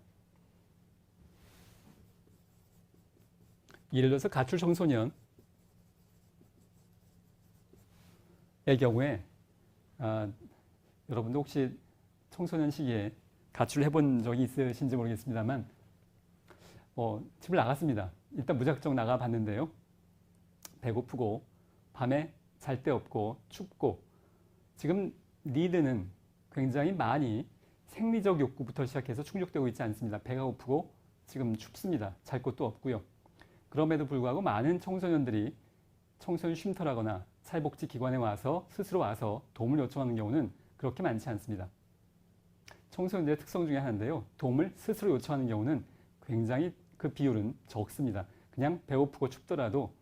예를 들어서 가출 청소년의 경우에 여러분도 혹시 청소년 시기에 가출을 해본 적이 있으신지 모르겠습니다만 집을 나갔습니다. 일단 무작정 나가봤는데요. 배고프고 밤에 잘 데 없고 춥고 지금 니드는 굉장히 많이 생리적 욕구부터 시작해서 충족되고 있지 않습니다. 배가 고프고 지금 춥습니다. 잘 곳도 없고요. 그럼에도 불구하고 많은 청소년들이 청소년 쉼터라거나 사회복지기관에 와서 스스로 와서 도움을 요청하는 경우는 그렇게 많지 않습니다. 청소년들의 특성 중에 하나인데요. 도움을 스스로 요청하는 경우는 굉장히 그 비율은 적습니다. 그냥 배고프고 춥더라도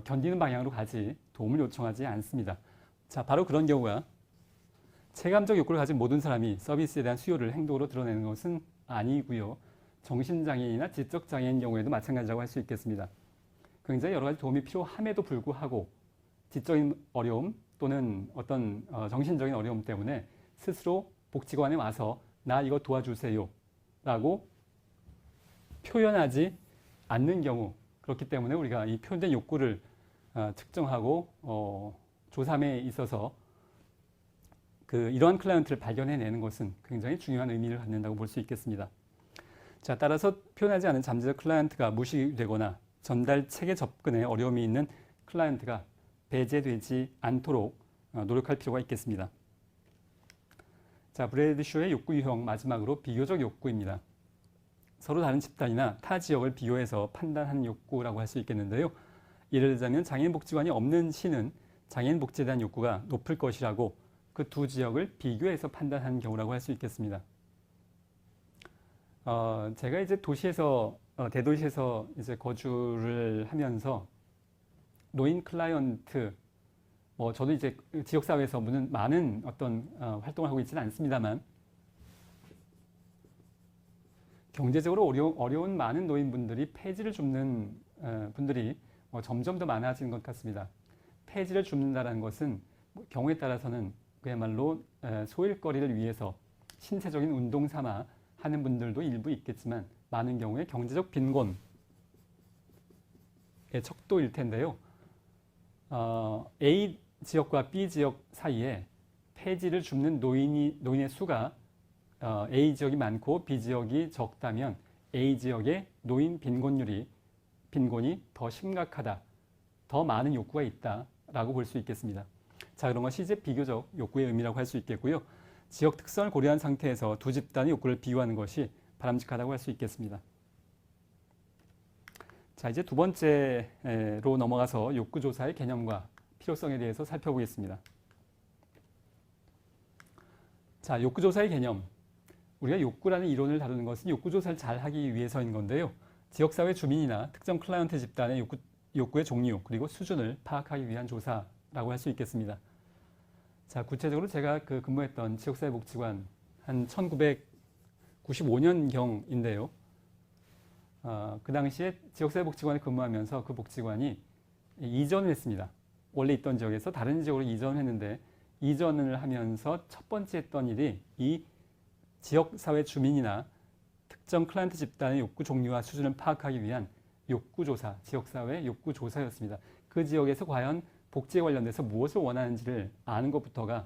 견디는 방향으로 가지 도움을 요청하지 않습니다. 자, 바로 그런 경우가 체감적 욕구를 가진 모든 사람이 서비스에 대한 수요를 행동으로 드러내는 것은 아니고요. 정신장애인이나 지적장애인 경우에도 마찬가지라고 할 수 있겠습니다. 굉장히 여러 가지 도움이 필요함에도 불구하고 지적인 어려움 또는 어떤 정신적인 어려움 때문에 스스로 복지관에 와서 나 이거 도와주세요 라고 표현하지 않는 경우 그렇기 때문에 우리가 이 표현된 욕구를 측정하고 조사에 있어서 이러한 클라이언트를 발견해내는 것은 굉장히 중요한 의미를 갖는다고 볼 수 있겠습니다. 자, 따라서 표현하지 않은 잠재적 클라이언트가 무시되거나 전달 체계 접근에 어려움이 있는 클라이언트가 배제되지 않도록 노력할 필요가 있겠습니다. 자, 브래드쇼의 욕구 유형 마지막으로 비교적 욕구입니다. 서로 다른 집단이나 타 지역을 비교해서 판단하는 욕구라고 할 수 있겠는데요. 예를 들자면 장애인복지관이 없는 시는 장애인복지에 대한 욕구가 높을 것이라고 그 두 지역을 비교해서 판단하는 경우라고 할 수 있겠습니다. 제가 이제 대도시에서 이제 거주를 하면서 노인 클라이언트, 저도 이제 지역사회에서 많은 어떤 활동을 하고 있지는 않습니다만 경제적으로 어려운 많은 노인분들이 폐지를 줍는 분들이 점점 더 많아지는 것 같습니다. 폐지를 줍는다는 것은 경우에 따라서는 그야말로 소일거리를 위해서 신체적인 운동 삼아 하는 분들도 일부 있겠지만 많은 경우에 경제적 빈곤의 척도일 텐데요. A 지역과 B 지역 사이에 폐지를 줍는 노인의 수가 A 지역이 많고 B 지역이 적다면 A 지역의 노인 빈곤이 더 심각하다, 더 많은 욕구가 있다라고 볼 수 있겠습니다. 자, 그런 것이 이제 비교적 욕구의 의미라고 할 수 있겠고요. 지역 특성을 고려한 상태에서 두 집단의 욕구를 비교하는 것이 바람직하다고 할 수 있겠습니다. 자, 이제 두 번째로 넘어가서 욕구조사의 개념과 필요성에 대해서 살펴보겠습니다. 자, 욕구조사의 개념. 우리가 욕구라는 이론을 다루는 것은 욕구조사를 잘 하기 위해서인 건데요. 지역사회 주민이나 특정 클라이언트 집단의 욕구의 종류 그리고 수준을 파악하기 위한 조사라고 할 수 있겠습니다. 자, 구체적으로 제가 근무했던 지역사회복지관 한 1995년경인데요. 그 당시에 지역사회복지관에 근무하면서 그 복지관이 이전을 했습니다. 원래 있던 지역에서 다른 지역으로 이전을 했는데 이전을 하면서 첫 번째 했던 일이 이 지역사회 주민이나 특정 클라이언트 집단의 욕구 종류와 수준을 파악하기 위한 욕구조사, 지역사회 욕구조사였습니다. 그 지역에서 과연 복지에 관련돼서 무엇을 원하는지를 아는 것부터가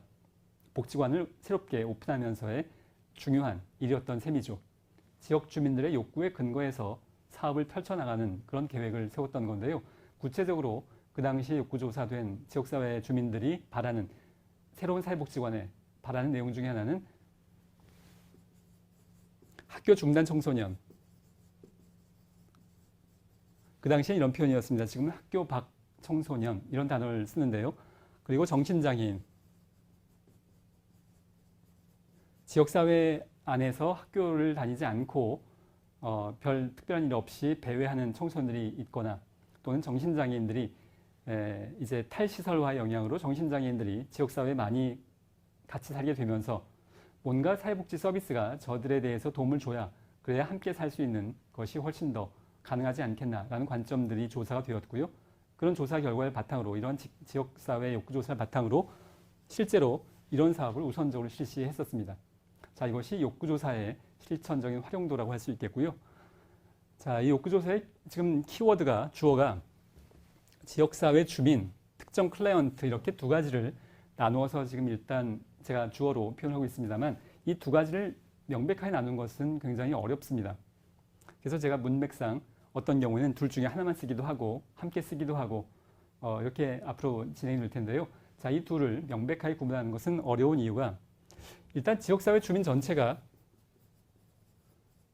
복지관을 새롭게 오픈하면서의 중요한 일이었던 셈이죠. 지역 주민들의 욕구에 근거해서 사업을 펼쳐나가는 그런 계획을 세웠던 건데요. 구체적으로 그 당시에 욕구조사된 지역사회 주민들이 바라는 새로운 사회복지관에 바라는 내용 중에 하나는 학교 중단 청소년. 그 당시에 이런 표현이었습니다. 지금은 학교 밖 청소년 이런 단어를 쓰는데요. 그리고 정신장애인. 지역사회 안에서 학교를 다니지 않고 별 특별한 일 없이 배회하는 청소년들이 있거나 또는 정신장애인들이 이제 탈시설화 영향으로 정신장애인들이 지역사회에 많이 같이 살게 되면서 뭔가 사회복지 서비스가 저들에 대해서 도움을 줘야 그래야 함께 살 수 있는 것이 훨씬 더 가능하지 않겠나라는 관점들이 조사가 되었고요. 그런 조사 결과를 바탕으로 이런 지역사회 욕구조사를 바탕으로 실제로 이런 사업을 우선적으로 실시했었습니다. 자, 이것이 욕구조사의 실천적인 활용도라고 할 수 있겠고요. 자, 이 욕구조사의 지금 키워드가 주어가 지역사회 주민, 특정 클라이언트 이렇게 두 가지를 나누어서 지금 일단 제가 주어로 표현하고 있습니다만 이 두 가지를 명백하게 나눈 것은 굉장히 어렵습니다. 그래서 제가 문맥상 어떤 경우에는 둘 중에 하나만 쓰기도 하고 함께 쓰기도 하고 이렇게 앞으로 진행이 될 텐데요. 자, 이 둘을 명백하게 구분하는 것은 어려운 이유가 일단 지역사회 주민 전체가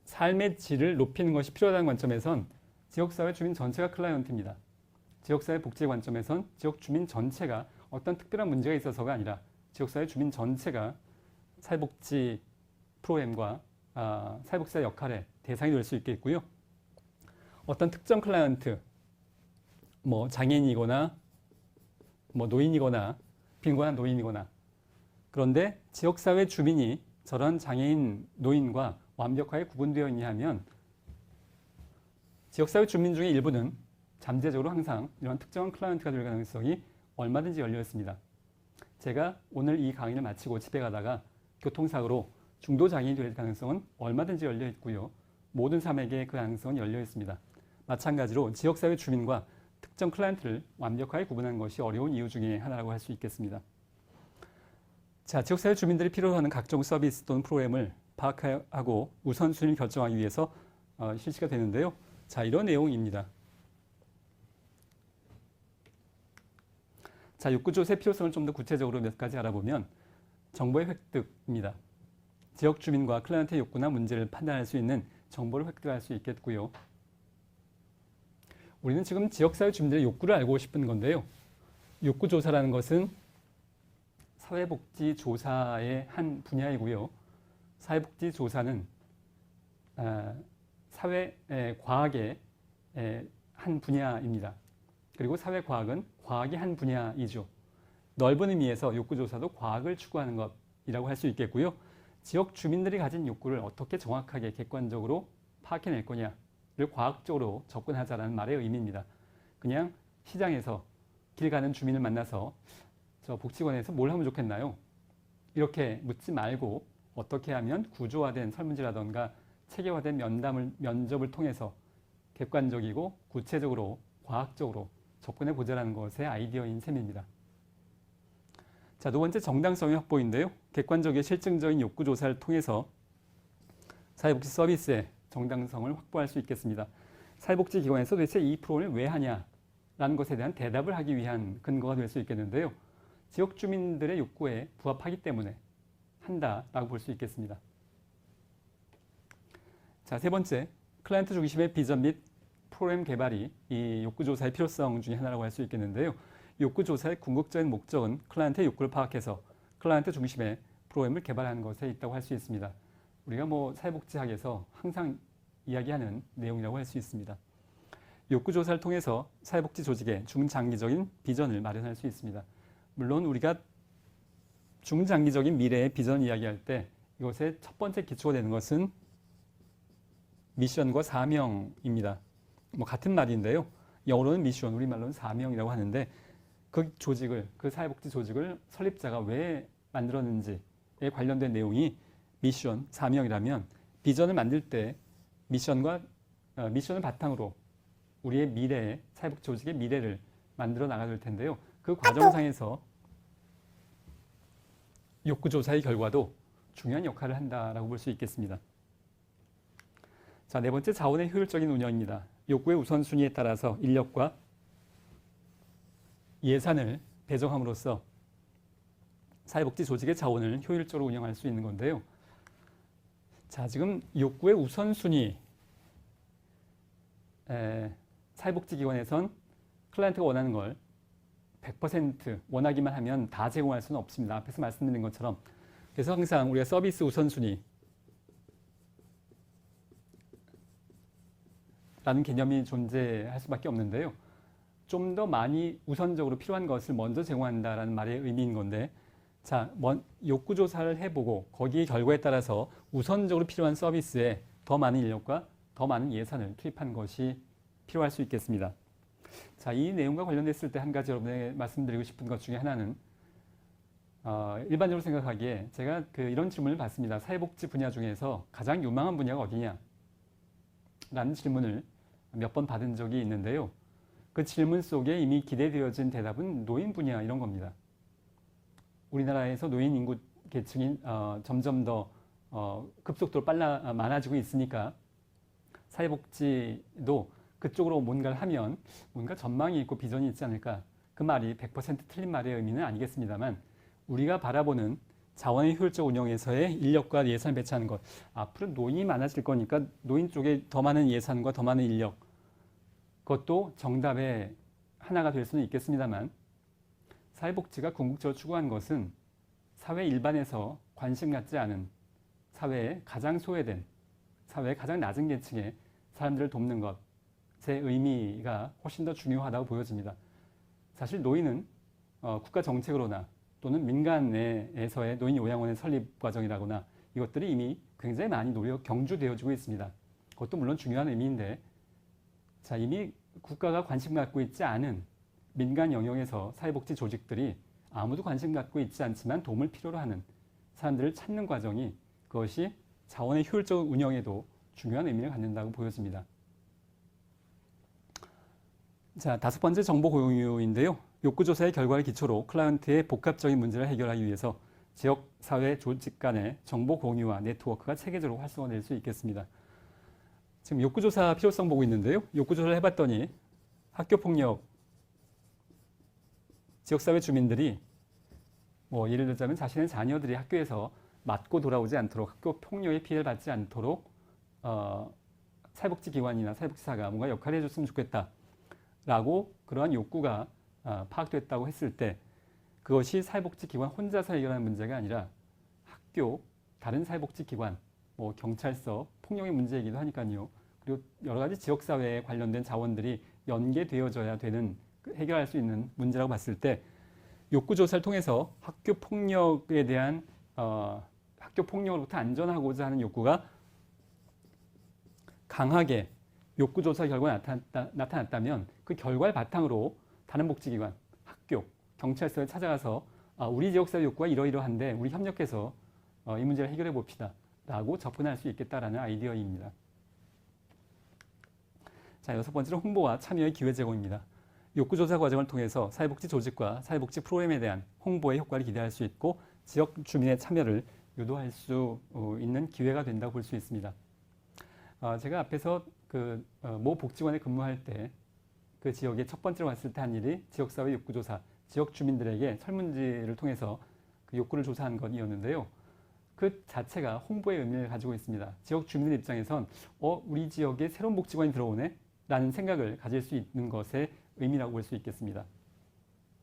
삶의 질을 높이는 것이 필요하다는 관점에선 지역사회 주민 전체가 클라이언트입니다. 지역사회 복지 관점에선 지역 주민 전체가 어떤 특별한 문제가 있어서가 아니라 지역사회 주민 전체가 사회복지 프로그램과 사회복지사 역할의 대상이 될 수 있겠고요. 어떤 특정 클라이언트, 뭐 장애인이거나 뭐 노인이거나 빈곤한 노인이거나 그런데 지역사회 주민이 저런 장애인, 노인과 완벽하게 구분되어 있냐 하면 지역사회 주민 중에 일부는 잠재적으로 항상 이런 특정한 클라이언트가 될 가능성이 얼마든지 열려 있습니다. 제가 오늘 이 강의를 마치고 집에 가다가 교통사고로 중도 장애인이 될 가능성은 얼마든지 열려 있고요. 모든 사람에게 그 가능성은 열려 있습니다. 마찬가지로 지역사회 주민과 특정 클라이언트를 완벽하게 구분하는 것이 어려운 이유 중에 하나라고 할 수 있겠습니다. 자, 지역사회 주민들이 필요로 하는 각종 서비스 또는 프로그램을 파악하고 우선순위를 결정하기 위해서 실시가 되는데요. 자, 이런 내용입니다. 자, 욕구조사의 필요성을 좀 더 구체적으로 몇 가지 알아보면 정보의 획득입니다. 지역 주민과 클라이언트의 욕구나 문제를 판단할 수 있는 정보를 획득할 수 있겠고요. 우리는 지금 지역사회 주민들의 욕구를 알고 싶은 건데요. 욕구조사라는 것은 사회복지조사의 한 분야이고요. 사회복지조사는 사회과학의 한 분야입니다. 그리고 사회과학은 과학의 한 분야이죠. 넓은 의미에서 욕구조사도 과학을 추구하는 것이라고 할 수 있겠고요. 지역 주민들이 가진 욕구를 어떻게 정확하게 객관적으로 파악해낼 거냐를 과학적으로 접근하자라는 말의 의미입니다. 그냥 시장에서 길 가는 주민을 만나서 저 복지관에서 뭘 하면 좋겠나요? 이렇게 묻지 말고 어떻게 하면 구조화된 설문지라던가 체계화된 면접을 통해서 객관적이고 구체적으로 과학적으로 접근해 보자라는 것의 아이디어인 셈입니다. 자, 두 번째 정당성의 확보인데요. 객관적이고 실증적인 욕구 조사를 통해서 사회복지 서비스의 정당성을 확보할 수 있겠습니다. 사회복지기관에서 도대체 이 프로그램을 왜 하냐라는 것에 대한 대답을 하기 위한 근거가 될 수 있겠는데요. 지역 주민들의 욕구에 부합하기 때문에 한다라고 볼 수 있겠습니다. 자, 세 번째, 클라이언트 중심의 비전 및 프로그램 개발이 이 욕구조사의 필요성 중에 하나라고 할 수 있겠는데요. 욕구조사의 궁극적인 목적은 클라이언트의 욕구를 파악해서 클라이언트 중심의 프로그램을 개발하는 것에 있다고 할 수 있습니다. 우리가 사회복지학에서 항상 이야기하는 내용이라고 할 수 있습니다. 욕구조사를 통해서 사회복지 조직의 중장기적인 비전을 마련할 수 있습니다. 물론 우리가 중장기적인 미래의 비전 이야기할 때 이것의 첫 번째 기초가 되는 것은 미션과 사명입니다. 같은 말인데요. 영어로는 미션, 우리말로는 사명이라고 하는데 그 조직을, 그 사회복지 조직을 설립자가 왜 만들었는지에 관련된 내용이 미션, 사명이라면 비전을 만들 때 미션을 바탕으로 우리의 미래의 사회복지 조직의 미래를 만들어 나가야 될 텐데요. 그 과정상에서 욕구조사의 결과도 중요한 역할을 한다라고 볼 수 있겠습니다. 자, 네 번째, 자원의 효율적인 운영입니다. 욕구의 우선순위에 따라서 인력과 예산을 배정함으로써 사회복지 조직의 자원을 효율적으로 운영할 수 있는 건데요. 자, 지금 욕구의 우선순위, 사회복지기관에선 클라이언트가 원하는 걸 100% 원하기만 하면 다 제공할 수는 없습니다. 앞에서 말씀드린 것처럼. 그래서 항상 우리가 서비스 우선순위 라는 개념이 존재할 수밖에 없는데요. 좀 더 많이 우선적으로 필요한 것을 먼저 제공한다라는 말의 의미인 건데, 자, 욕구조사를 해보고 거기의 결과에 따라서 우선적으로 필요한 서비스에 더 많은 인력과 더 많은 예산을 투입한 것이 필요할 수 있겠습니다. 자, 이 내용과 관련됐을 때 한 가지 여러분에게 말씀드리고 싶은 것 중에 하나는 일반적으로 생각하기에 제가 이런 질문을 받습니다. 사회복지 분야 중에서 가장 유망한 분야가 어디냐? 라는 질문을 몇 번 받은 적이 있는데요. 그 질문 속에 이미 기대되어진 대답은 노인 분야 이런 겁니다. 우리나라에서 노인 인구 계층이 점점 더 급속도로 많아지고 있으니까 사회복지도 그쪽으로 뭔가를 하면 뭔가 전망이 있고 비전이 있지 않을까. 그 말이 100% 틀린 말의 의미는 아니겠습니다만 우리가 바라보는 자원의 효율적 운영에서의 인력과 예산을 배치하는 것. 앞으로 노인이 많아질 거니까 노인 쪽에 더 많은 예산과 더 많은 인력. 그것도 정답의 하나가 될 수는 있겠습니다만 사회복지가 궁극적으로 추구한 것은 사회 일반에서 관심 갖지 않은 사회의 가장 소외된, 사회의 가장 낮은 계층의 사람들을 돕는 것의 의미가 훨씬 더 중요하다고 보여집니다. 사실 노인은 국가 정책으로나 또는 민간에서의 노인 요양원의 설립 과정이라거나 이것들이 이미 굉장히 많이 경주되어지고 있습니다. 그것도 물론 중요한 의미인데, 자, 이미 국가가 관심 갖고 있지 않은 민간 영역에서 사회복지 조직들이 아무도 관심 갖고 있지 않지만 도움을 필요로 하는 사람들을 찾는 과정이 그것이 자원의 효율적 운영에도 중요한 의미를 갖는다고 보여집니다. 자, 다섯 번째 정보 공유인데요. 욕구조사의 결과를 기초로 클라이언트의 복합적인 문제를 해결하기 위해서 지역 사회 조직 간의 정보 공유와 네트워크가 체계적으로 활성화될 수 있겠습니다. 지금 욕구조사 필요성 보고 있는데요. 욕구조사를 해봤더니 학교폭력, 지역사회 주민들이 예를 들자면 자신의 자녀들이 학교에서 맞고 돌아오지 않도록 학교 폭력의 피해를 받지 않도록 사회복지기관이나 사회복지사가 뭔가 역할을 해줬으면 좋겠다라고 그러한 욕구가 파악됐다고 했을 때 그것이 사회복지기관 혼자서 해결하는 문제가 아니라 학교, 다른 사회복지기관, 경찰서, 폭력의 문제이기도 하니까요. 그리고 여러 가지 지역사회에 관련된 자원들이 연계되어져야 되는 해결할 수 있는 문제라고 봤을 때 욕구조사를 통해서 학교 폭력에 대한 학교 폭력으로부터 안전하고자 하는 욕구가 강하게 욕구조사 결과가 나타났다면 그 결과를 바탕으로 다른 복지기관, 학교, 경찰서에 찾아가서 우리 지역사회 욕구가 이러이러한데 우리 협력해서 이 문제를 해결해 봅시다 라고 접근할 수 있겠다라는 아이디어입니다. 자, 여섯 번째로 홍보와 참여의 기회 제공입니다. 욕구조사 과정을 통해서 사회복지 조직과 사회복지 프로그램에 대한 홍보의 효과를 기대할 수 있고 지역 주민의 참여를 유도할 수 있는 기회가 된다고 볼 수 있습니다. 제가 앞에서 모 복지관에 근무할 때 그 지역에 첫 번째로 갔을 때 한 일이 지역사회 욕구조사, 지역 주민들에게 설문지를 통해서 그 욕구를 조사한 것이었는데요. 그 자체가 홍보의 의미를 가지고 있습니다. 지역 주민들 입장에선 우리 지역에 새로운 복지관이 들어오네? 라는 생각을 가질 수 있는 것의 의미라고 볼 수 있겠습니다.